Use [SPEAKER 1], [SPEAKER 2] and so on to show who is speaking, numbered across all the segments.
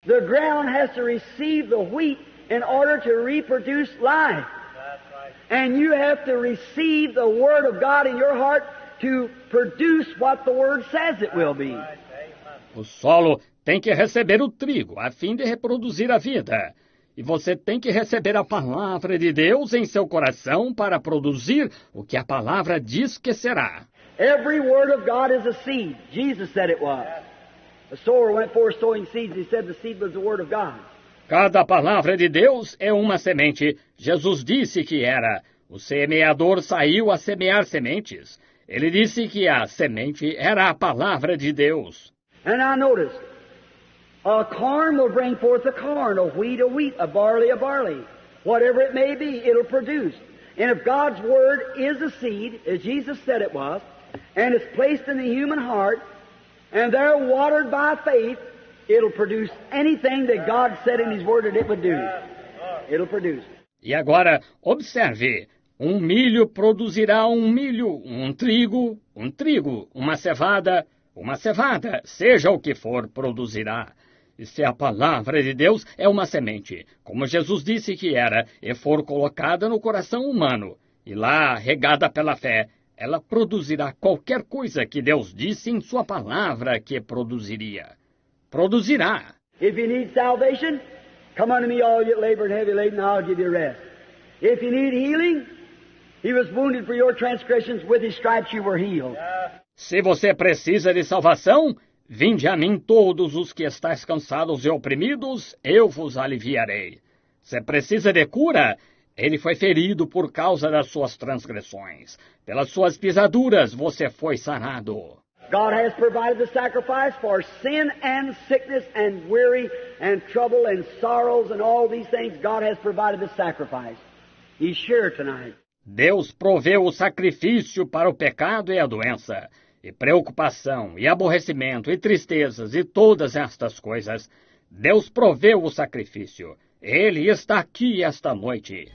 [SPEAKER 1] The ground has to receive the wheat in order to reproduce life. And you have to receive the Word of God in your heart to produce what the Word says it will be.
[SPEAKER 2] O solo tem que receber o trigo a fim de reproduzir a vida. E você tem que receber a palavra de Deus em seu coração para produzir o que a palavra diz que será.
[SPEAKER 1] Every word of God is a seed. Jesus said it was. The sower went forth sowing seeds. He said the seed was the Word of God.
[SPEAKER 2] Cada palavra de Deus é uma semente. Jesus disse que era. O semeador saiu a semear sementes. Ele disse que a semente era a palavra de Deus.
[SPEAKER 1] And I noticed, a corn will bring forth a corn, a wheat, a barley, a barley. Whatever it may be, it'll produce. And if God's Word is a seed, as Jesus said it was, and it's placed in the human heart, and they're watered by faith, it'll produce anything that God said in His Word that it would do. It'll produce.
[SPEAKER 2] E agora, observe. Um milho produzirá um milho, um trigo, uma cevada, seja o que for, produzirá. E se a palavra de Deus é uma semente, como Jesus disse que era, e for colocada no coração humano, e lá regada pela fé, ela produzirá qualquer coisa que Deus disse em sua palavra que produziria. Produzirá.
[SPEAKER 1] If you need salvation, come unto me all you labor and heavy laden, I'll give you rest. If you need healing, He was wounded for your transgressions, with His stripes you were healed.
[SPEAKER 2] Se você precisa de salvação, vinde a mim todos os que estáis cansados e oprimidos, eu vos aliviarei. Se precisa de cura, ele foi ferido por causa das suas transgressões. Pelas suas pisaduras você foi sarado.
[SPEAKER 1] God has provided the sacrifice for sin and sickness and weary and trouble and sorrows and all these things. God has provided the sacrifice. He's sure tonight.
[SPEAKER 2] Deus proveu o sacrifício para o pecado e a doença, e preocupação, e aborrecimento, e tristezas, e todas estas coisas. Deus proveu o sacrifício. Ele está aqui esta noite.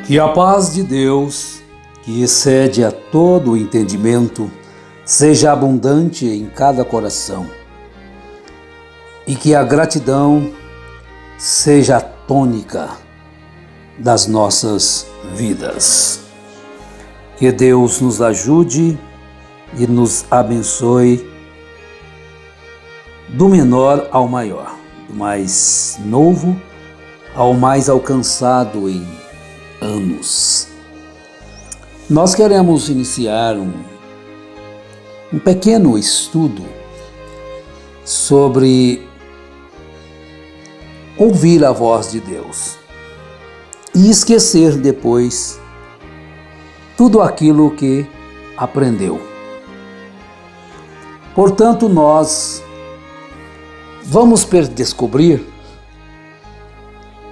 [SPEAKER 3] Que a paz de Deus, que excede a todo o entendimento, seja abundante em cada coração, e que a gratidão seja a tônica das nossas vidas. Que Deus nos ajude e nos abençoe do menor ao maior, do mais novo ao mais alcançado em anos. Nós queremos iniciar um pequeno estudo sobre ouvir a voz de Deus e esquecer depois tudo aquilo que aprendeu. Portanto, nós vamos descobrir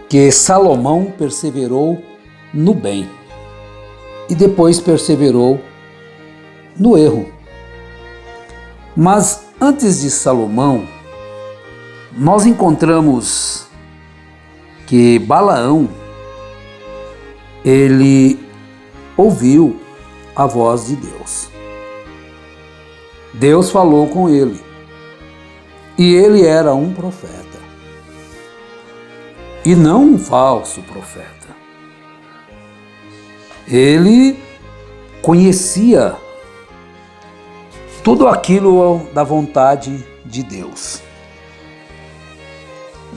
[SPEAKER 3] que Salomão perseverou no bem e depois perseverou no erro. Mas antes de Salomão, nós encontramos que Balaão, ele ouviu a voz de Deus. Deus falou com ele. E ele era um profeta. E não um falso profeta. Ele conhecia tudo aquilo da vontade de Deus.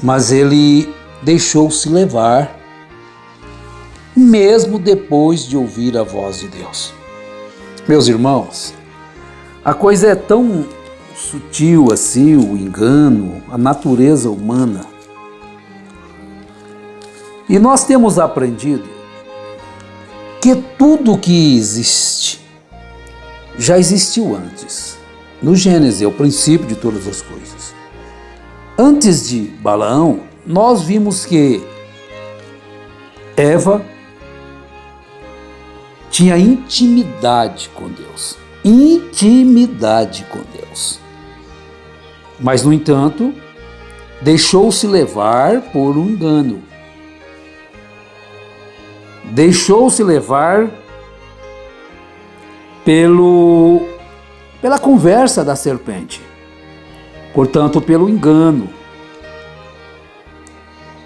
[SPEAKER 3] Mas ele deixou-se levar, mesmo depois de ouvir a voz de Deus. Meus irmãos, a coisa é tão sutil assim, o engano, a natureza humana. E nós temos aprendido que tudo que existe já existiu antes. No Gênesis é o princípio de todas as coisas. Antes de Balaão, nós vimos que Eva tinha intimidade com Deus. Intimidade com Deus. Mas, no entanto, deixou-se levar por um engano. Deixou-se levar pela conversa da serpente. portanto, pelo engano.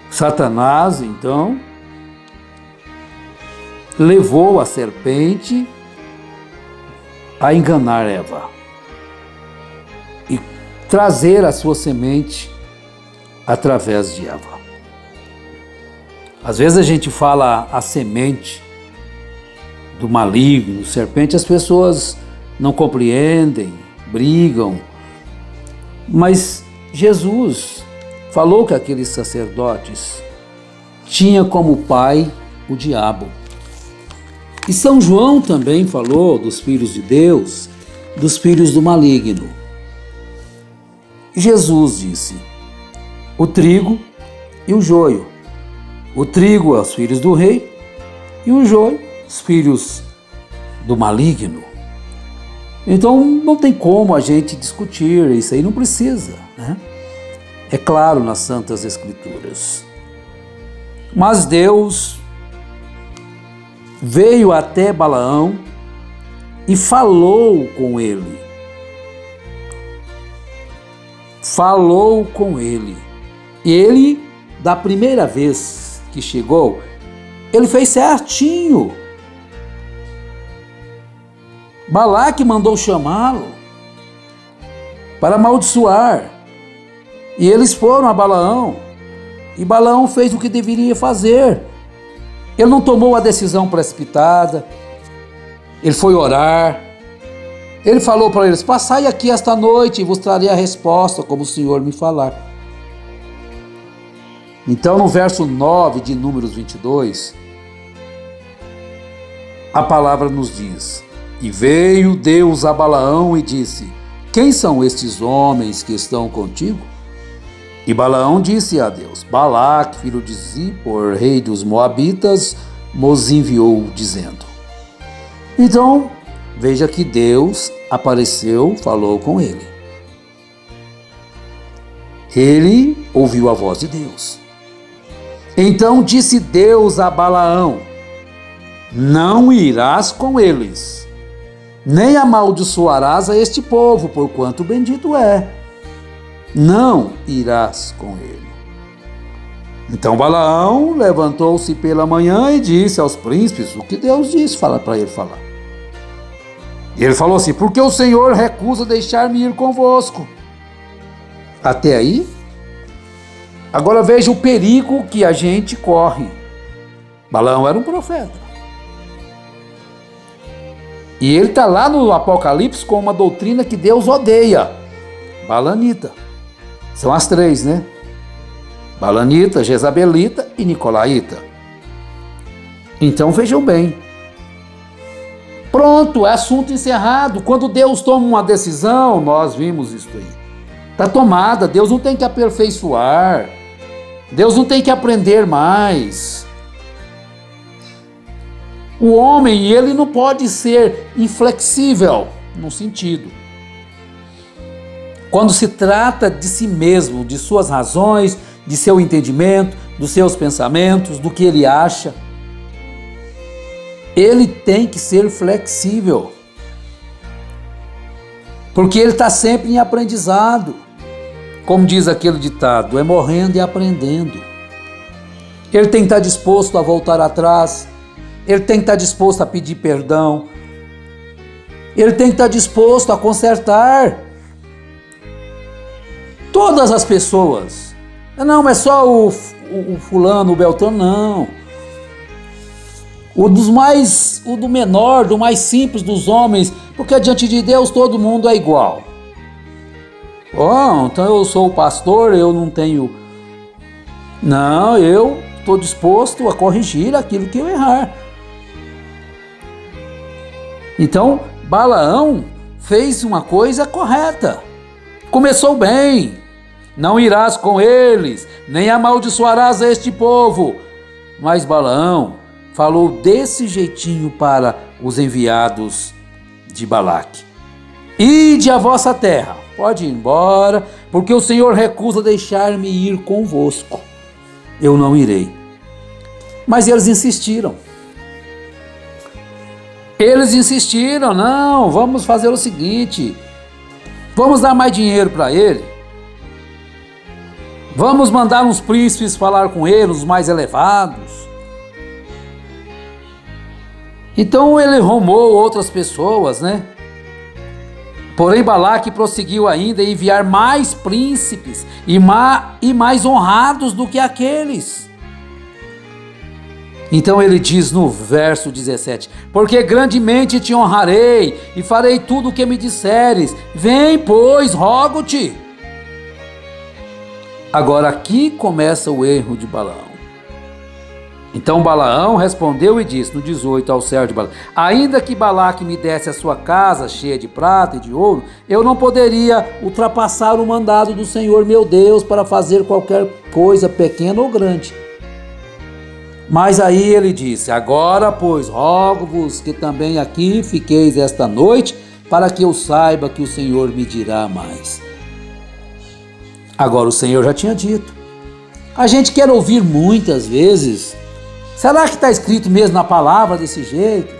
[SPEAKER 3] Satanás, então, levou a serpente a enganar Eva e trazer a sua semente através de Eva. Às vezes a gente fala a semente do maligno, serpente, as pessoas não compreendem, brigam, mas Jesus falou que aqueles sacerdotes tinham como pai o diabo. E São João também falou dos filhos de Deus, dos filhos do maligno. Jesus disse: o trigo e o joio. O trigo é os filhos do rei e o joio, os filhos do maligno. Então não tem como a gente discutir, isso aí não precisa, né? É claro nas Santas Escrituras. Mas Deus veio até Balaão e falou com ele. Falou com ele. E ele, da primeira vez que chegou, ele fez certinho. Balaque mandou chamá-lo para amaldiçoar. E eles foram a Balaão. E Balaão fez o que deveria fazer. Ele não tomou a decisão precipitada. Ele foi orar. Ele falou para eles: passai aqui esta noite e vos trarei a resposta, como o Senhor me falar. Então, no verso 9 de Números 22, a palavra nos diz: e veio Deus a Balaão e disse: quem são estes homens que estão contigo? E Balaão disse a Deus: Balaque, filho de Zippor, rei dos Moabitas, nos enviou, dizendo. Então, veja que Deus apareceu, falou com ele. Ele ouviu a voz de Deus. Então disse Deus a Balaão: não irás com eles, nem amaldiçoarás a este povo, porquanto bendito é. Não irás com ele. Então Balaão levantou-se pela manhã e disse aos príncipes o que Deus disse para ele falar. E ele falou assim: porque o Senhor recusa deixar-me ir convosco. Até aí? Agora veja o perigo que a gente corre. Balaão era um profeta. E ele está lá no Apocalipse com uma doutrina que Deus odeia. Balanita. São as três, né? Balanita, Jezabelita e Nicolaíta. Então vejam bem. Pronto, é assunto encerrado. Quando Deus toma uma decisão, nós vimos isso aí. Está tomada, Deus não tem que aperfeiçoar. Deus não tem que aprender mais. O homem, ele não pode ser inflexível, no sentido. Quando se trata de si mesmo, de suas razões, de seu entendimento, dos seus pensamentos, do que ele acha, ele tem que ser flexível. Porque ele está sempre em aprendizado. Como diz aquele ditado, é morrendo e aprendendo. Ele tem que estar disposto a voltar atrás. Ele tem que estar disposto a pedir perdão. Ele tem que estar disposto a consertar. Todas as pessoas. Não, mas só o fulano, o Beltrano, não. O do menor, do mais simples dos homens, porque diante de Deus todo mundo é igual. Oh, então eu sou o pastor, eu não tenho... Não, eu estou disposto a corrigir aquilo que eu errar. Então, Balaão fez uma coisa correta. Começou bem. Não irás com eles, nem amaldiçoarás este povo. Mas Balaão falou desse jeitinho para os enviados de Balaque: ide à vossa terra, pode ir embora, porque o Senhor recusa deixar-me ir convosco. Eu não irei. Mas eles insistiram. Não, vamos fazer o seguinte, vamos dar mais dinheiro para ele, Vamos mandar uns príncipes falar com ele, os mais elevados. Então ele arrumou outras pessoas, né? Porém Balaque prosseguiu ainda em enviar mais príncipes e mais honrados do que aqueles. Então ele diz no verso 17: porque grandemente te honrarei e farei tudo o que me disseres. Vem, pois, rogo-te. Agora aqui começa o erro de Balaão. Então Balaão respondeu e disse, no 18, ao servo de Balaque: ainda que Balaque me desse a sua casa cheia de prata e de ouro, eu não poderia ultrapassar o mandado do Senhor meu Deus para fazer qualquer coisa pequena ou grande. Mas aí ele disse: agora, pois, rogo-vos que também aqui fiqueis esta noite, para que eu saiba que o Senhor me dirá mais. Agora o Senhor já tinha dito. A gente quer ouvir muitas vezes: será que está escrito mesmo na palavra desse jeito?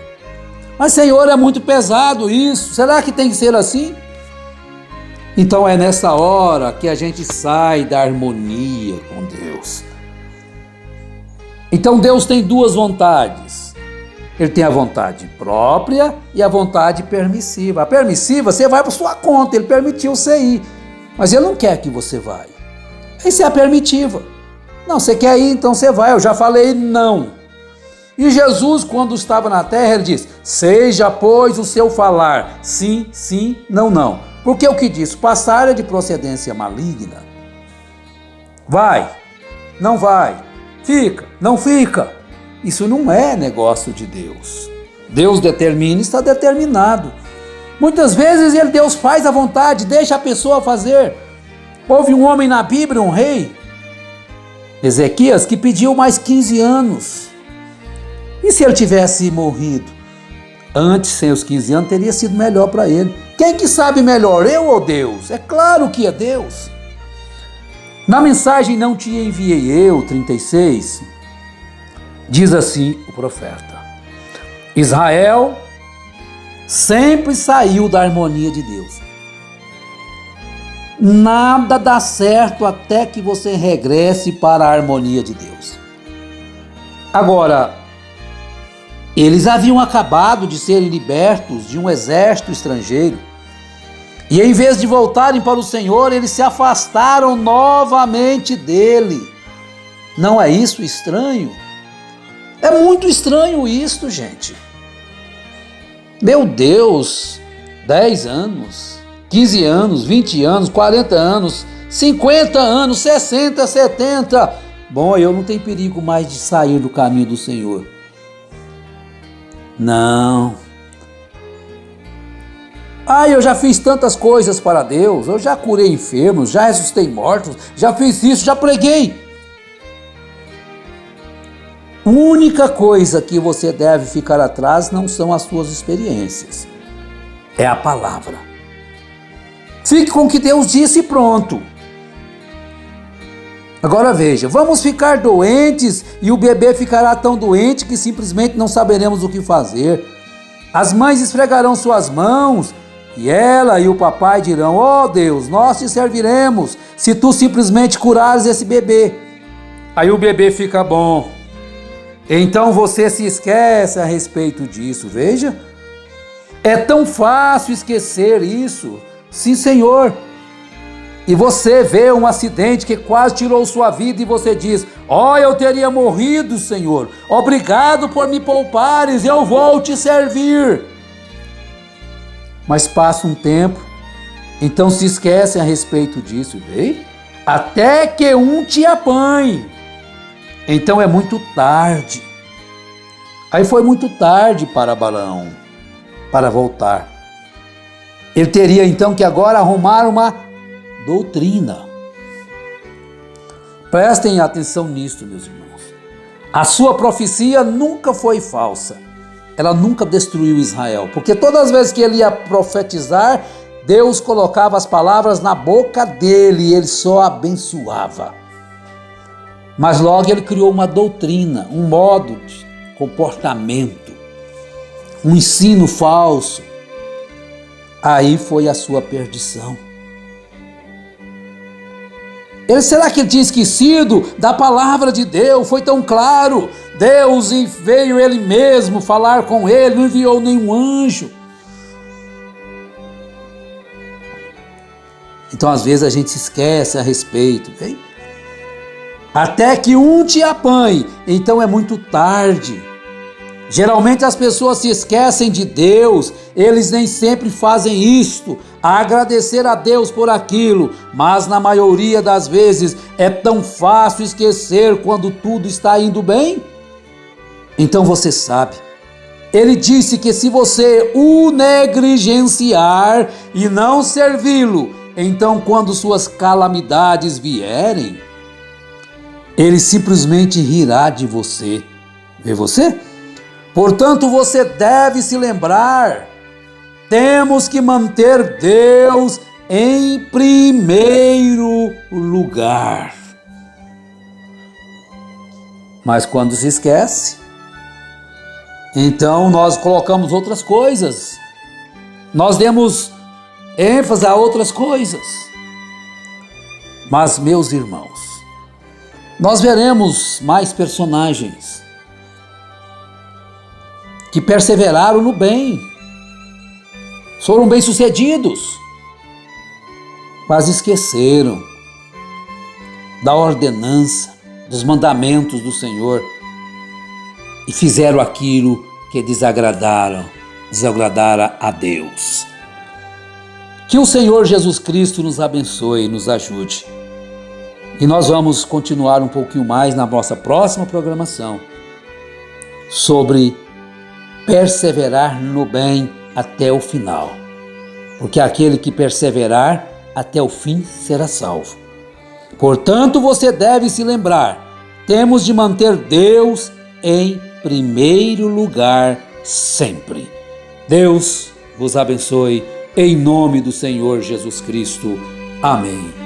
[SPEAKER 3] Mas Senhor, é muito pesado isso. Será que tem que ser assim? Então é nessa hora que a gente sai da harmonia com Deus. Então Deus tem duas vontades. Ele tem a vontade própria e a vontade permissiva. A permissiva, você vai por sua conta, ele permitiu você ir. Mas ele não quer que você vá. Isso é a permitiva. Não, você quer ir, então você vai. Eu já falei não. E Jesus, quando estava na terra, ele disse: seja, pois, o seu falar sim, sim, não, não. Porque o que diz? Passar é de procedência maligna. Vai, não vai. Fica, não fica. Isso não é negócio de Deus. Deus determina, está determinado. Muitas vezes Deus faz a vontade, deixa a pessoa fazer. Houve um homem na Bíblia, um rei, Ezequias, que pediu mais 15 anos. E se ele tivesse morrido antes, sem os 15 anos, teria sido melhor para ele. Quem que sabe melhor, eu ou Deus? É claro que é Deus. Na mensagem Não Te Enviei Eu, 36, diz assim o profeta: Israel sempre saiu da harmonia de Deus. Nada dá certo até que você regresse para a harmonia de Deus. Agora, eles haviam acabado de serem libertos de um exército estrangeiro. E em vez de voltarem para o Senhor, eles se afastaram novamente dele. Não é isso estranho? É muito estranho isso, gente. Meu Deus, 10 anos, 15 anos, 20 anos, 40 anos, 50 anos, 60, 70. Bom, eu não tenho perigo mais de sair do caminho do Senhor. Não. Eu já fiz tantas coisas para Deus, eu já curei enfermos, já ressuscitei mortos, já fiz isso, já preguei. A única coisa que você deve ficar atrás não são as suas experiências, é a palavra. Fique com o que Deus disse e pronto. Agora veja, vamos ficar doentes e o bebê ficará tão doente que simplesmente não saberemos o que fazer. As mães esfregarão suas mãos e ela e o papai dirão: ó Deus, nós te serviremos se tu simplesmente curares esse bebê. Aí o bebê fica bom. Então você se esquece a respeito disso, veja. É tão fácil esquecer isso. Sim, Senhor. E você vê um acidente que quase tirou sua vida e você diz: eu teria morrido, Senhor. Obrigado por me poupares, eu vou te servir. Mas passa um tempo, então se esquecem a respeito disso, vê? Até que um te apanhe. Então é muito tarde. Aí foi muito tarde para Balaão, para voltar. Ele teria então que agora arrumar uma doutrina. Prestem atenção nisto, meus irmãos. A sua profecia nunca foi falsa. Ela nunca destruiu Israel, porque todas as vezes que ele ia profetizar, Deus colocava as palavras na boca dele e ele só abençoava. Mas logo ele criou uma doutrina, um modo de comportamento, um ensino falso. Aí foi a sua perdição. Será que ele tinha esquecido da palavra de Deus? Foi tão claro. Deus veio ele mesmo falar com ele, não enviou nenhum anjo. Então, às vezes, a gente se esquece a respeito. Hein? Até que um te apanhe, então é muito tarde. Geralmente as pessoas se esquecem de Deus, eles nem sempre fazem isto, agradecer a Deus por aquilo, mas na maioria das vezes é tão fácil esquecer quando tudo está indo bem. Então você sabe, ele disse que se você o negligenciar e não servi-lo, então quando suas calamidades vierem, ele simplesmente rirá de você. Vê você? Portanto, você deve se lembrar, temos que manter Deus em primeiro lugar. Mas quando se esquece, então nós colocamos outras coisas, nós demos ênfase a outras coisas. Mas, meus irmãos, nós veremos mais personagens que perseveraram no bem, foram bem-sucedidos, mas esqueceram da ordenança, dos mandamentos do Senhor e fizeram aquilo que desagradara a Deus. Que o Senhor Jesus Cristo nos abençoe e nos ajude. E nós vamos continuar um pouquinho mais na nossa próxima programação sobre perseverar no bem até o final, porque aquele que perseverar até o fim será salvo. Portanto, você deve se lembrar, temos de manter Deus em primeiro lugar sempre. Deus vos abençoe, em nome do Senhor Jesus Cristo. Amém.